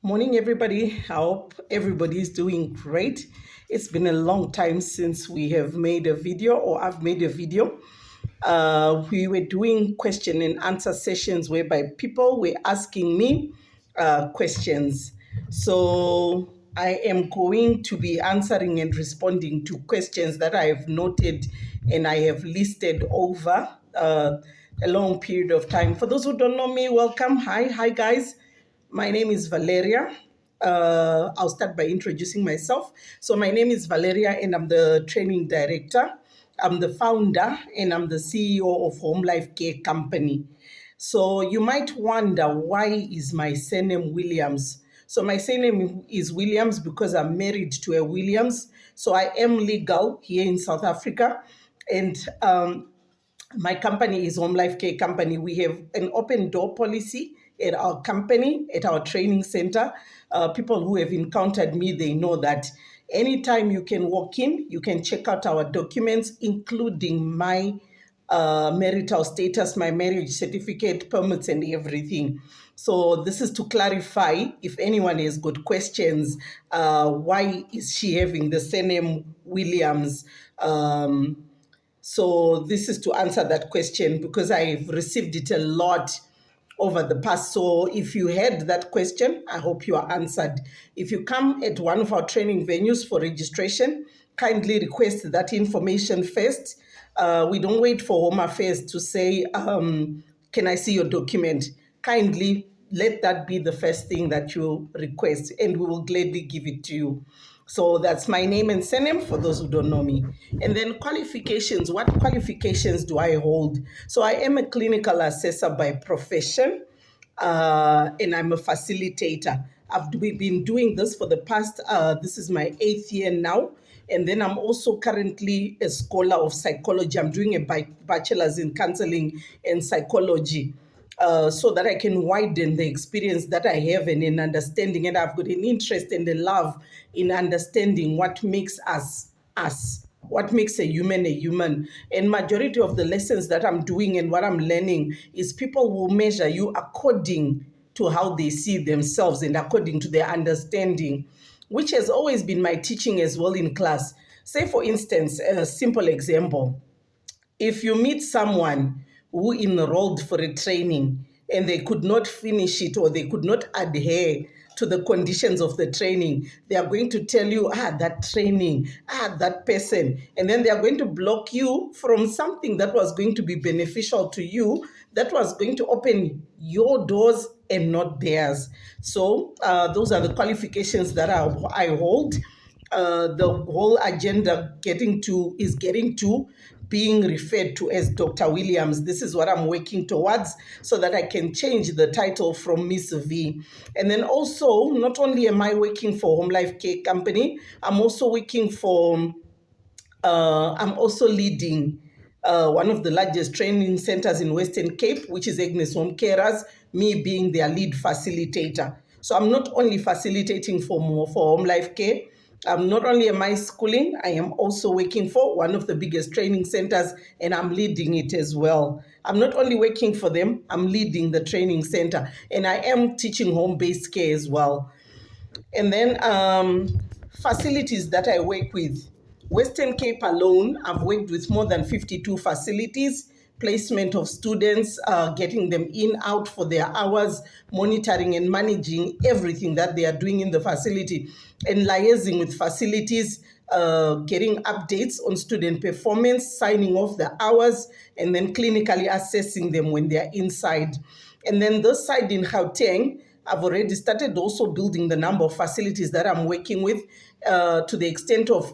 Morning, everybody. I hope everybody is doing great. It's been a long time since we have made a video or I've made a video. We were doing question and answer sessions whereby people were asking me questions. So I am going to be answering and responding to questions that I have noted and I have listed over a long period of time. For those who don't know me, welcome. Hi, guys. My name is Valeria. I'll start by introducing myself. So, my name is Valeria, and I'm the training director. I'm the founder, and I'm the CEO of Home Life Care Company. So, you might wonder, why is my surname Williams? So, my surname is Williams because I'm married to a Williams. So, I am legal here in South Africa, and my company is Home Life Care Company. We have an open door policy at our company, at our training center. People who have encountered me, they know that anytime you can walk in, you can check out our documents, including my marital status, my marriage certificate, permits, and everything. So this is to clarify if anyone has got questions. Why is she having the surname Williams? So this is to answer that question because I've received it a lot over the past. So if you had that question, I hope you are answered. If you come at one of our training venues for registration, kindly request that information first. We don't wait for Home Affairs to say, can I see your document? Kindly let that be the first thing that you request, and we will gladly give it to you. So that's my name and surname for those who don't know me. And then qualifications. What qualifications do I hold? So I am a clinical assessor by profession, and I'm a facilitator. I've been doing this for the past, this is my 8th year now. And then I'm also currently a scholar of psychology. I'm doing a bachelor's in counseling and psychology. So that I can widen the experience that I have and in understanding. And I've got an interest and a love in understanding what makes us us, what makes a human. And majority of the lessons that I'm doing and what I'm learning is people will measure you according to how they see themselves and according to their understanding, which has always been my teaching as well in class. Say, for instance, a simple example. If you meet someone who enrolled for a training and they could not finish it or they could not adhere to the conditions of the training, they are going to tell you, that training, that person. And then they are going to block you from something that was going to be beneficial to you, that was going to open your doors and not theirs. So those are the qualifications that I hold. The whole agenda getting to being referred to as Dr. Williams. This is what I'm working towards so that I can change the title from Miss V. And then also, not only am I working for Home Life Care Company, I'm also leading one of the largest training centers in Western Cape, which is Agnes Home Carers, me being their lead facilitator. So I'm not only facilitating for Home Life Care, not only am I schooling, I am also working for one of the biggest training centers and I'm leading it as well. I'm not only working for them, I'm leading the training center and I am teaching home-based care as well. And then facilities that I work with. Western Cape alone, I've worked with more than 52 facilities, placement of students, getting them in, out for their hours, monitoring and managing everything that they are doing in the facility, and liaising with facilities, getting updates on student performance, signing off the hours, and then clinically assessing them when they're inside. And then this side in Gauteng, I've already started also building the number of facilities that I'm working with, to the extent of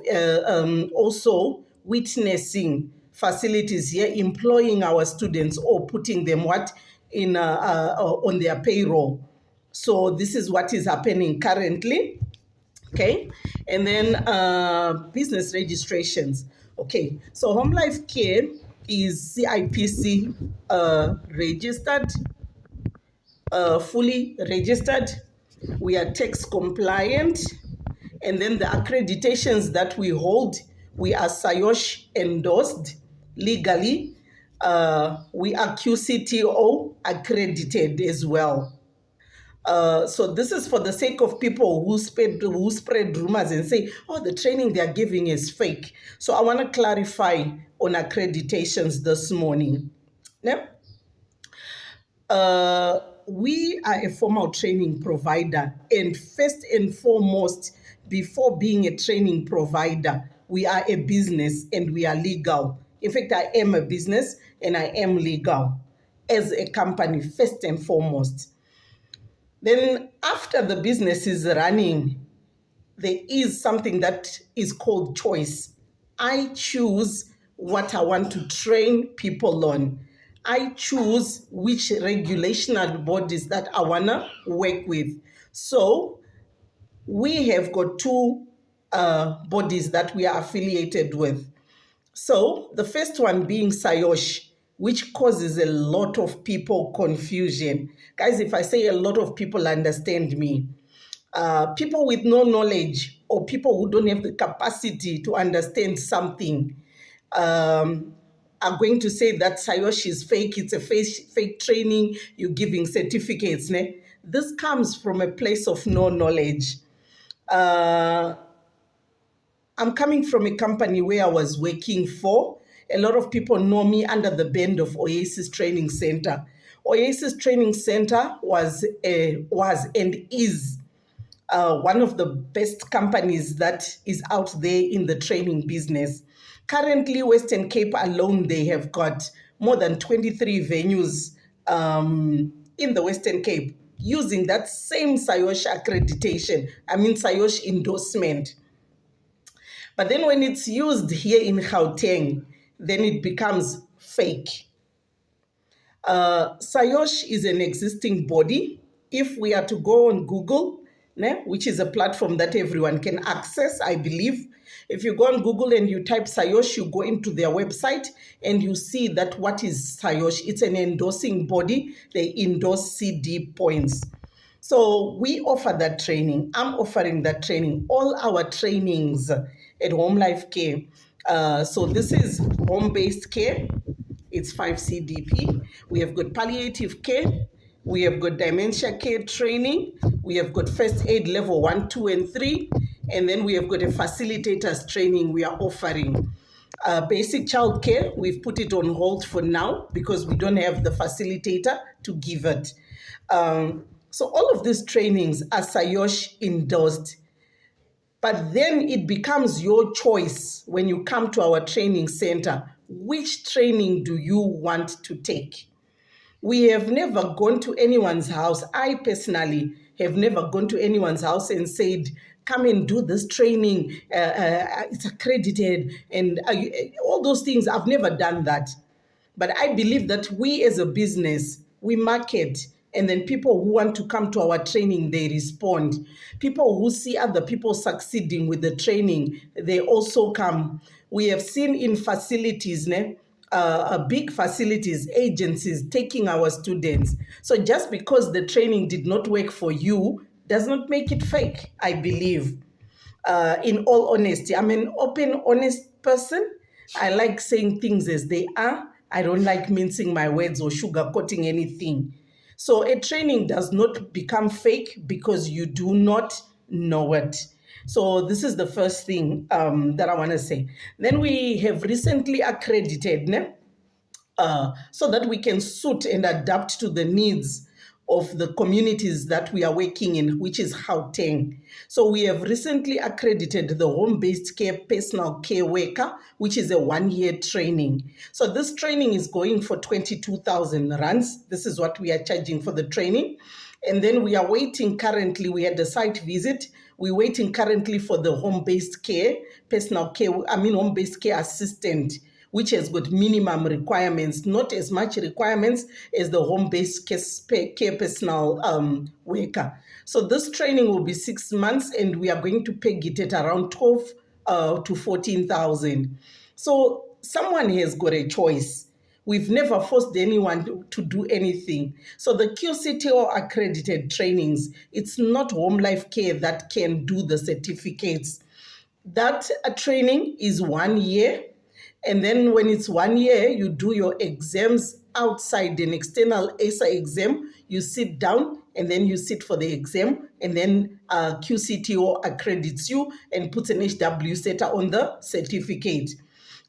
also witnessing facilities here, employing our students or putting them on their payroll. So this is what is happening currently. Okay, and then business registrations. Okay, so Home Life Care is CIPC registered, fully registered. We are tax compliant. And then the accreditations that we hold, we are Saiosh endorsed legally. We are Qcto accredited as well. So this is for the sake of people who spread rumors and say, oh, the training they are giving is fake. So I want to clarify on accreditations this morning. Now, we are a formal training provider, and first and foremost, before being a training provider, we are a business and we are legal. In fact, I am a business and I am legal as a company, first and foremost. Then, after the business is running, there is something that is called choice. I choose what I want to train people on. I choose which regulational bodies that I want to work with. So we have got two bodies that we are affiliated with. So the first one being Saiosh, which causes a lot of people confusion. Guys, if I say a lot of people understand me, people with no knowledge or people who don't have the capacity to understand something are going to say that Sayosh is fake, it's a fake training, you're giving certificates. Ne? This comes from a place of no knowledge. I'm coming from a company where I was working for. A lot of people know me under the band of Oasis Training Center. Oasis Training Center was and is one of the best companies that is out there in the training business. Currently, Western Cape alone, they have got more than 23 venues in the Western Cape using that same Saiosh accreditation, Saiosh endorsement. But then when it's used here in Gauteng, then it becomes fake. Saiosh is an existing body. If we are to go on Google, which is a platform that everyone can access, I believe. If you go on Google and you type Saiosh, you go into their website and you see that what is Saiosh? It's an endorsing body. They endorse CD points. So we offer that training. I'm offering that training. All our trainings at Home Life Care. So this is home-based care. It's 5 CDP. We have got palliative care. We have got dementia care training. We have got first aid level 1, 2, and 3. And then we have got a facilitators training we are offering. Basic child care, we've put it on hold for now because we don't have the facilitator to give it. So all of these trainings are Saiosh endorsed. But then it becomes your choice when you come to our training center. Which training do you want to take? We have never gone to anyone's house. I personally have never gone to anyone's house and said, come and do this training. It's accredited and all those things. I've never done that. But I believe that we as a business, we market, and then people who want to come to our training, they respond. People who see other people succeeding with the training, they also come. We have seen in facilities, big facilities, agencies taking our students. So just because the training did not work for you does not make it fake, I believe. In all honesty, I'm an open, honest person. I like saying things as they are. I don't like mincing my words or sugarcoating anything. So a training does not become fake because you do not know it. So this is the first thing that I want to say. Then we have recently accredited so that we can suit and adapt to the needs of the communities that we are working in, which is Gauteng. So we have recently accredited the home-based care personal care worker, which is a 1-year training. So this training is going for 22,000 rands. This is what we are charging for the training. And then we are waiting currently, we had a site visit. We're waiting currently for the home-based care, personal care, home-based care assistant, which has got minimum requirements, not as much requirements as the home-based care personal worker. So this training will be 6 months and we are going to peg it at around 12 to 14,000. So someone has got a choice. We've never forced anyone to do anything. So the Qcto accredited trainings, it's not home life care that can do the certificates. That training is 1 year. And then when it's 1 year, you do your exams outside an external ASA exam, you sit down and then you sit for the exam, and then Qcto accredits you and puts an HW setter on the certificate.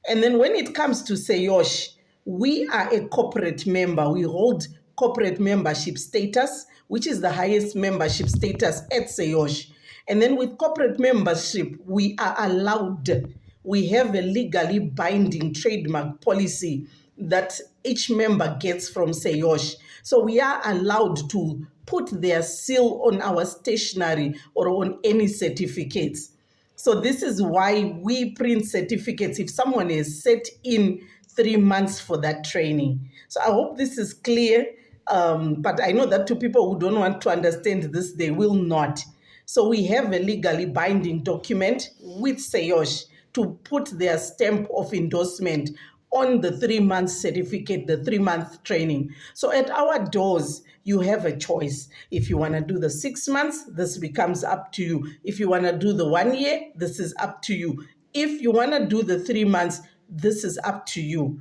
And then when it comes to Saiosh, we are a corporate member. We hold corporate membership status, which is the highest membership status at Saiosh. And then with corporate membership, we are allowed, we have a legally binding trademark policy that each member gets from Saiosh. So we are allowed to put their seal on our stationery or on any certificates. So this is why we print certificates if someone has set in 3 months for that training. So I hope this is clear, but I know that to people who don't want to understand this, they will not. So we have a legally binding document with Saiosh to put their stamp of endorsement on the 3-month certificate, the 3-month training. So at our doors, you have a choice. If you want to do the 6 months, this becomes up to you. If you want to do the 1 year, this is up to you. If you want to do the 3 months, this is up to you.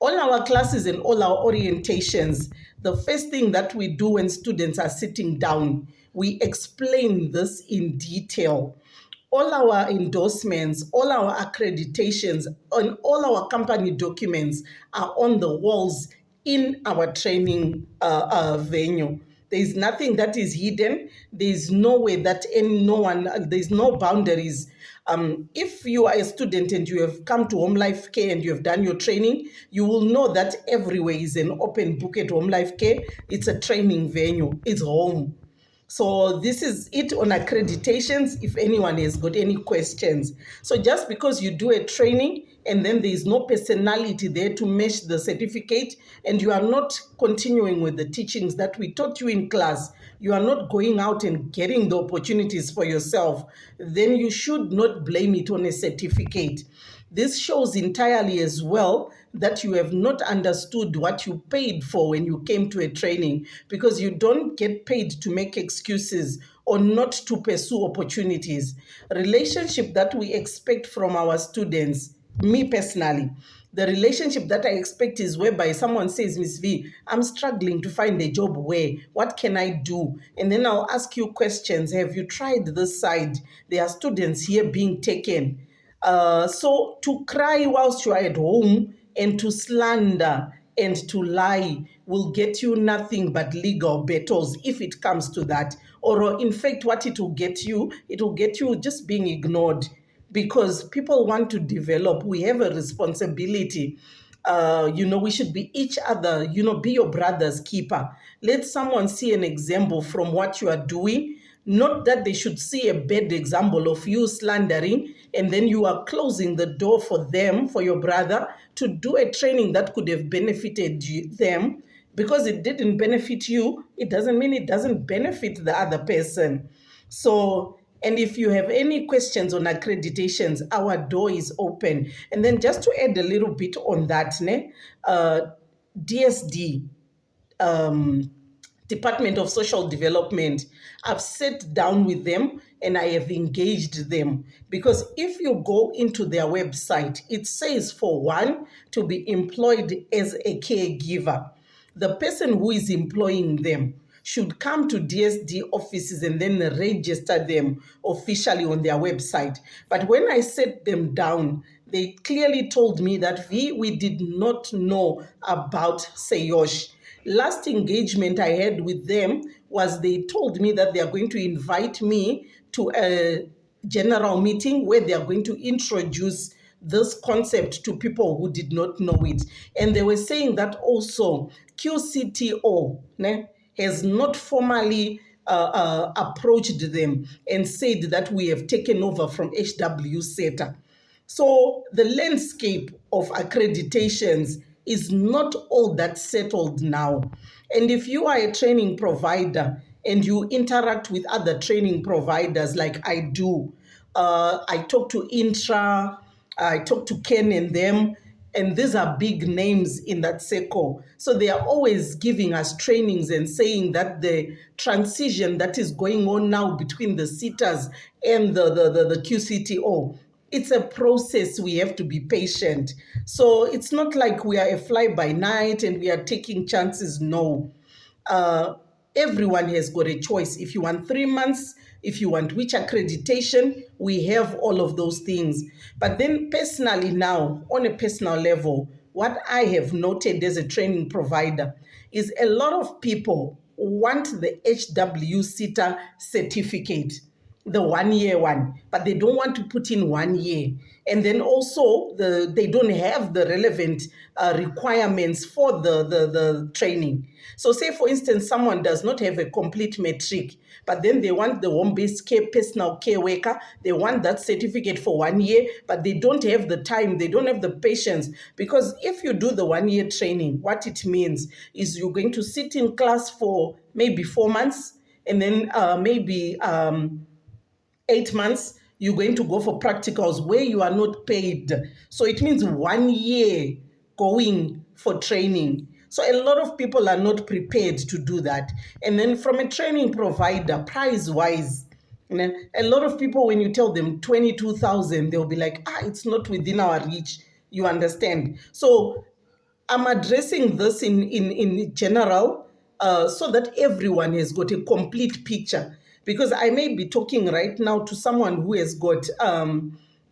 All our classes and all our orientations, the first thing that we do when students are sitting down, we explain this in detail. All our endorsements, all our accreditations, and all our company documents are on the walls in our training venue. There is nothing that is hidden. There is no way that there's no boundaries. If you are a student and you have come to Home Life Care and you have done your training, you will know that everywhere is an open book at Home Life Care. It's a training venue. It's home. So this is it on accreditations, if anyone has got any questions. So just because you do a training and then there is no personality there to match the certificate and you are not continuing with the teachings that we taught you in class, you are not going out and getting the opportunities for yourself, then you should not blame it on a certificate. This shows entirely as well that you have not understood what you paid for when you came to a training, because you don't get paid to make excuses or not to pursue opportunities. Relationship that we expect from our students, me personally, the relationship that I expect is whereby someone says, Miss V, I'm struggling to find a job where, what can I do? And then I'll ask you questions. Have you tried this side? There are students here being taken. So to cry whilst you are at home and to slander and to lie will get you nothing but legal battles if it comes to that. Or in fact, what it will get you just being ignored, because people want to develop. We have a responsibility. We should be each other, be your brother's keeper. Let someone see an example from what you are doing. Not that they should see a bad example of you slandering and then you are closing the door for them, for your brother, to do a training that could have benefited them. Because it didn't benefit you, it doesn't mean it doesn't benefit the other person. So, and if you have any questions on accreditations, our door is open. And then just to add a little bit on that, DSD, Department of Social Development, I've sat down with them and I have engaged them, because if you go into their website, it says for one to be employed as a caregiver. The person who is employing them should come to DSD offices and then register them officially on their website. But when I sat them down, they clearly told me that we did not know about Saiosh. Last engagement I had with them was they told me that they are going to invite me to a general meeting where they are going to introduce this concept to people who did not know it. And they were saying that also Qcto has not formally approached them and said that we have taken over from HW SETA. So the landscape of accreditations is not all that settled now. And if you are a training provider and you interact with other training providers like I do, I talk to Intra, I talk to Ken and them, and these are big names in that circle. So they are always giving us trainings and saying that the transition that is going on now between the SETAs and the Qcto It's a process. We have to be patient. So it's not like we are a fly by night and we are taking chances. No. Uh, Everyone has got a choice. If you want 3 months, if you want which accreditation, we have all of those things. But then personally now, on a personal level, what I have noted as a training provider is a lot of people want the HWCTA certificate, the 1 year one, but they don't want to put in 1 year. And then also they don't have the relevant requirements for the training. So say, for instance, someone does not have a complete matric, but then they want the home-based care personal care worker. They want that certificate for 1 year, but they don't have the time. They don't have the patience. Because if you do the 1 year training, what it means is you're going to sit in class for maybe 4 months, and then maybe 8 months, you're going to go for practicals where you are not paid. So it means 1 year going for training. So a lot of people are not prepared to do that. And then from a training provider, price-wise, a lot of people, when you tell them 22,000, they'll be like, it's not within our reach. You understand? So I'm addressing this in general so that everyone has got a complete picture. Because I may be talking right now to someone who has got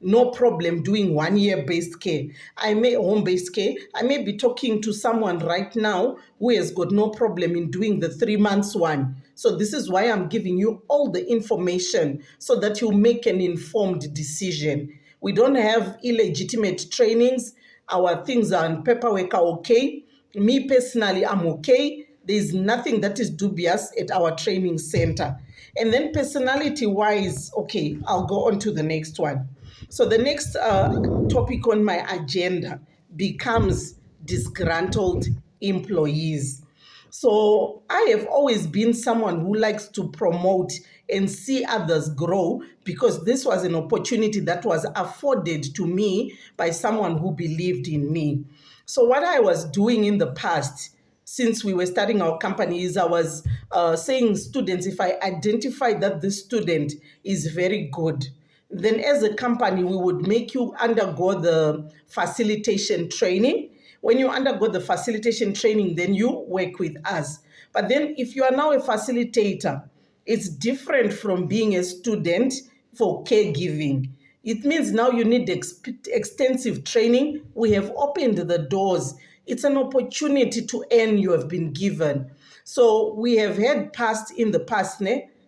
no problem doing 1 year based care. Home based care. I may be talking to someone right now who has got no problem in doing the 3 months one. So this is why I'm giving you all the information so that you make an informed decision. We don't have illegitimate trainings. Our things are on paperwork are okay. Me personally, I'm okay. There's nothing that is dubious at our training center. And then personality-wise, okay, I'll go on to the next one. So the next topic on my agenda becomes disgruntled employees. So I have always been someone who likes to promote and see others grow, because this was an opportunity that was afforded to me by someone who believed in me. So what I was doing in the past, since we were starting our company, is I was saying students, if I identify that this student is very good, then as a company, we would make you undergo the facilitation training. When you undergo the facilitation training, then you work with us. But then if you are now a facilitator, it's different from being a student for caregiving. It means now you need extensive training. We have opened the doors. It's an opportunity to earn you have been given. So we have had in the past,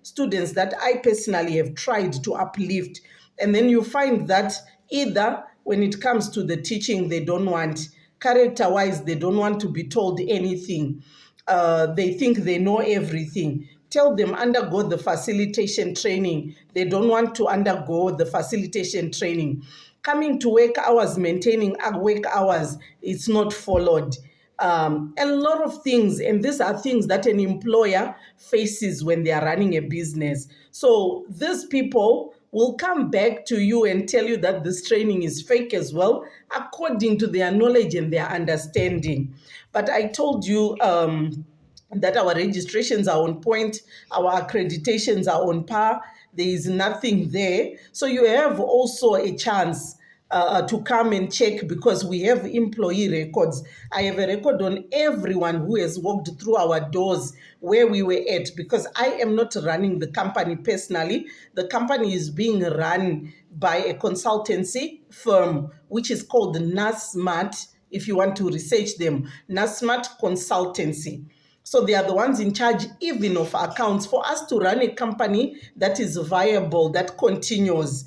students that I personally have tried to uplift. And then you find that either when it comes to the teaching, they don't want, character-wise, they don't want to be told anything. They think they know everything. Tell them undergo the facilitation training. They don't want to undergo the facilitation training. Coming to work hours, maintaining work hours, it's not followed. A lot of things, and these are things that an employer faces when they are running a business. So these people will come back to you and tell you that this training is fake as well, according to their knowledge and their understanding. But I told you that our registrations are on point, our accreditations are on par, there is nothing there. So you have also a chance to come and check, because we have employee records. I have a record on everyone who has walked through our doors where we were at, because I am not running the company personally. The company is being run by a consultancy firm, which is called NASMAT, if you want to research them, NASMAT Consultancy. So they are the ones in charge even of accounts. For us to run a company that is viable, that continues,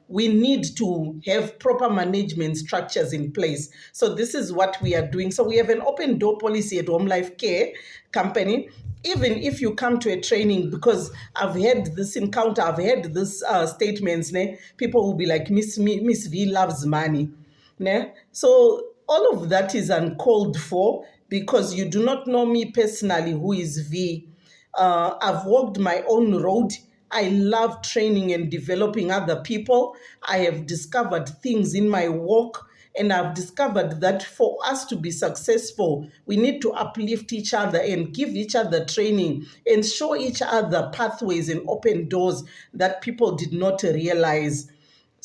we need to have proper management structures in place. So this is what we are doing. So we have an open door policy at Home Life Care Company. Even if you come to a training, because I've had this encounter, I've had this statements, people will be like, Miss V loves money. So all of that is uncalled for, because you do not know me personally, who is V. I've walked my own road. I love training and developing other people. I have discovered things in my walk, and I've discovered that for us to be successful, we need to uplift each other and give each other training and show each other pathways and open doors that people did not realize.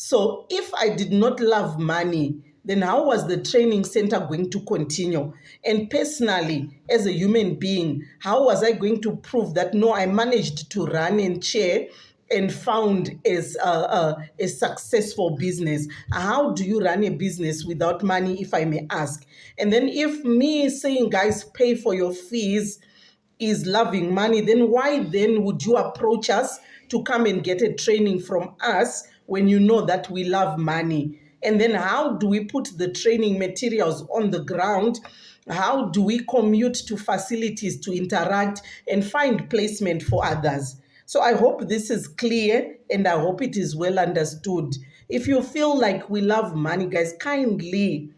So if I did not love money, then how was the training center going to continue? And personally, as a human being, how was I going to prove that no, I managed to run and chair and found as a successful business? How do you run a business without money, if I may ask? And then if me saying, guys, pay for your fees is loving money, then why then would you approach us to come and get a training from us when you know that we love money? And then how do we put the training materials on the ground? How do we commute to facilities to interact and find placement for others? So I hope this is clear and I hope it is well understood. If you feel like we love money, guys, kindly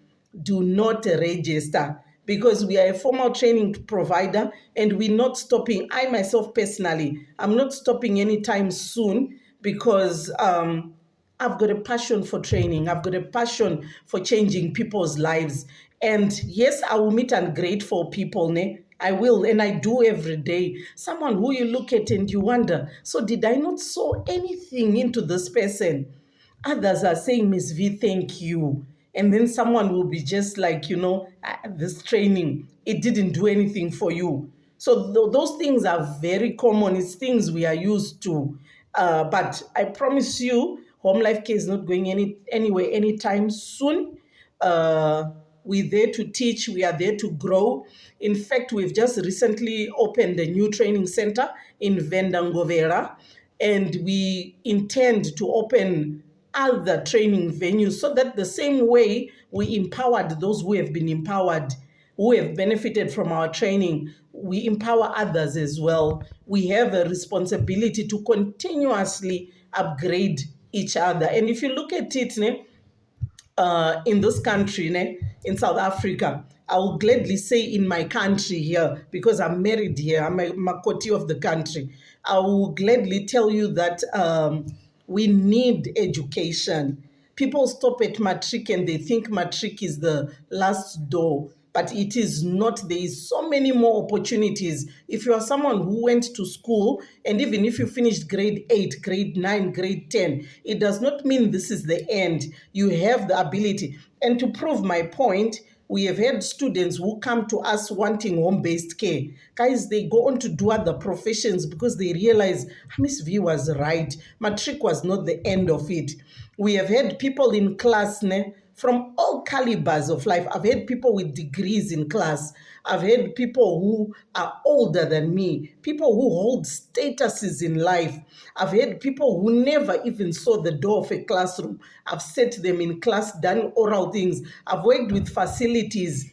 do not register, because we are a formal training provider and we're not stopping. I myself personally, I'm not stopping anytime soon, because I've got a passion for training. I've got a passion for changing people's lives. And yes, I will meet and greet for people, ne? I will, and I do every day. Someone who you look at and you wonder, so did I not sow anything into this person? Others are saying, Miss V, thank you. And then someone will be just like, this training, it didn't do anything for you. So those things are very common. It's things we are used to. But I promise you, Home Life Care is not going anywhere anytime soon. We're there to teach. We are there to grow. In fact, we've just recently opened a new training center in Vendangovera, and we intend to open other training venues so that the same way we empowered those who have been empowered, who have benefited from our training, we empower others as well. We have a responsibility to continuously upgrade each other. And if you look at it, in this country, in South Africa, I will gladly say in my country here, because I'm married here, I'm a Makoti of the country, I will gladly tell you that we need education. People stop at matric and they think matric is the last door, but it is not. There is so many more opportunities. If you are someone who went to school, and even if you finished grade 8, grade 9, grade 10, it does not mean this is the end. You have the ability. And to prove my point, we have had students who come to us wanting home-based care. Guys, they go on to do other professions because they realize, Miss V was right. Matric was not the end of it. We have had people in class from all calibers of life. I've had people with degrees in class. I've had people who are older than me, people who hold statuses in life. I've had people who never even saw the door of a classroom. I've set them in class, done oral things. I've worked with facilities,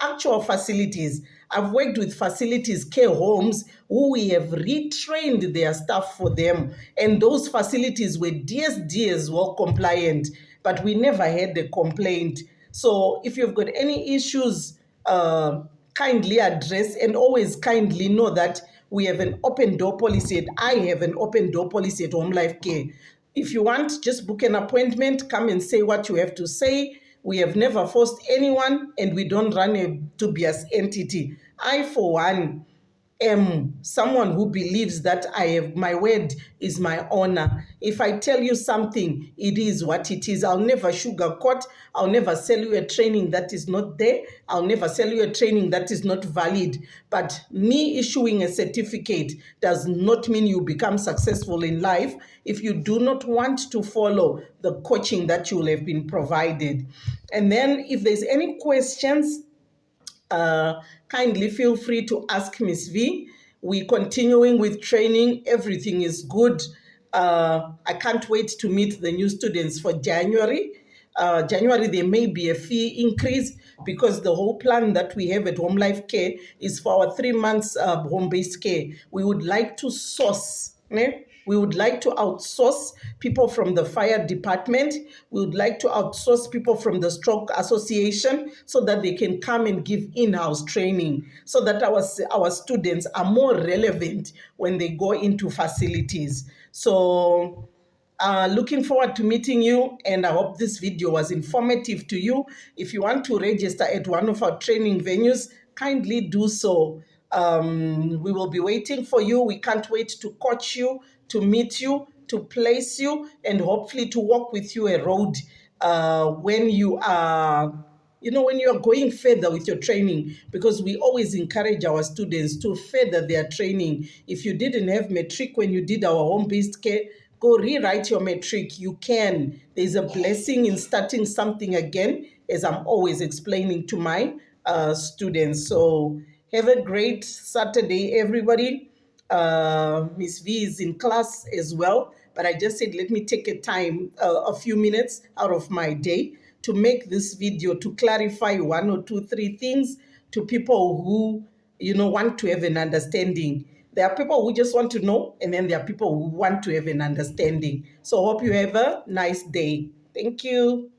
actual facilities. I've worked with facilities, care homes, who we have retrained their staff for them. And those facilities were DSD as well compliant, but we never had a complaint. So if you've got any issues, kindly address, and always kindly know that we have an open door policy, and I have an open door policy at Home Life Care. If you want, just book an appointment, come and say what you have to say. We have never forced anyone, and we don't run a dubious entity. I, for one, am someone who believes that my word is my honor. If I tell you something, it is what it is. I'll never sugarcoat. I'll never sell you a training that is not there. I'll never sell you a training that is not valid. But me issuing a certificate does not mean you become successful in life if you do not want to follow the coaching that you will have been provided. And then if there's any questions, kindly feel free to ask Miss V. We're continuing with training. Everything is good. I can't wait to meet the new students for January. January, there may be a fee increase because the whole plan that we have at Home Life Care is for our 3 months home-based care. We would like to source, we would like to outsource people from the fire department. We would like to outsource people from the Stroke Association so that they can come and give in-house training so that our students are more relevant when they go into facilities. So looking forward to meeting you, and I hope this video was informative to you. If you want to register at one of our training venues, kindly do so. We will be waiting for you. We can't wait to coach you, to meet you, to place you and hopefully to walk with you a road when you are, when you're going further with your training, because we always encourage our students to further their training. If you didn't have matric when you did our home-based care, go rewrite your matric. You can. There's a blessing in starting something again, as I'm always explaining to my students. So have a great Saturday, everybody. Miss V is in class as well, but I just said, let me take a few minutes out of my day to make this video to clarify one or two, three things to people who, want to have an understanding. There are people who just want to know, and then there are people who want to have an understanding. So hope you have a nice day. Thank you.